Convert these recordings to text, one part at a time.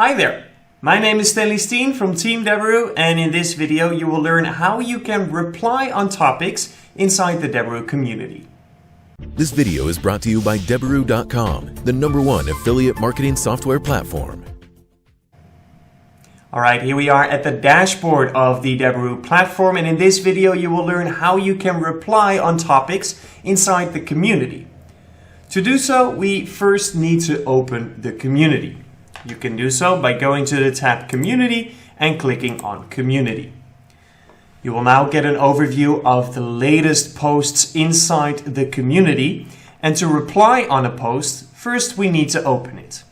Hi there, my name is Stanley Steen from Team Deberoo, and in this video you will learn how you can reply on topics inside the Deberoo community. This video is brought to you by Deberoo.com, the #1 affiliate marketing software platform. Alright, here we are at the dashboard of the Deberoo platform, and in this video you will learn how you can reply on topics inside the community. To do so, we first need to open the community. You can do so by going to the tab Community and clicking on Community. You will now get an overview of the latest posts inside the community, and to reply on a post, first we need to open it.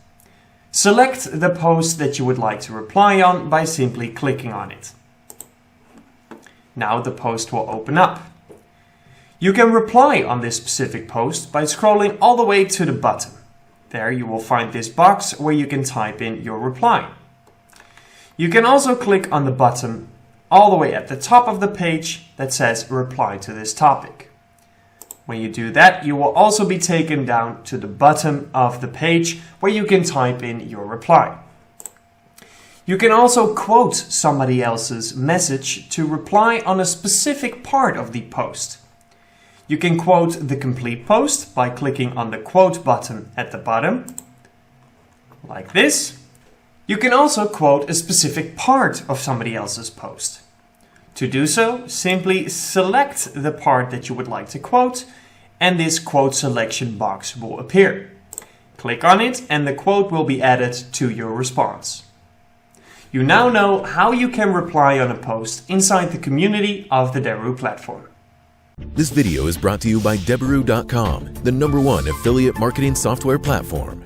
Select the post that you would like to reply on by simply clicking on it. Now the post will open up. You can reply on this specific post by scrolling all the way to the bottom. There you will find this box where you can type in your reply. You can also click on the button all the way at the top of the page that says reply to this topic. When you do that, you will also be taken down to the bottom of the page where you can type in your reply. You can also quote somebody else's message to reply on a specific part of the post. You can quote the complete post by clicking on the quote button at the bottom, like this. You can also quote a specific part of somebody else's post. To do so, simply select the part that you would like to quote, and this quote selection box will appear. Click on it and the quote will be added to your response. You now know how you can reply on a post inside the community of the Deberoo platform. This video is brought to you by Deberoo.com, the #1 affiliate marketing software platform.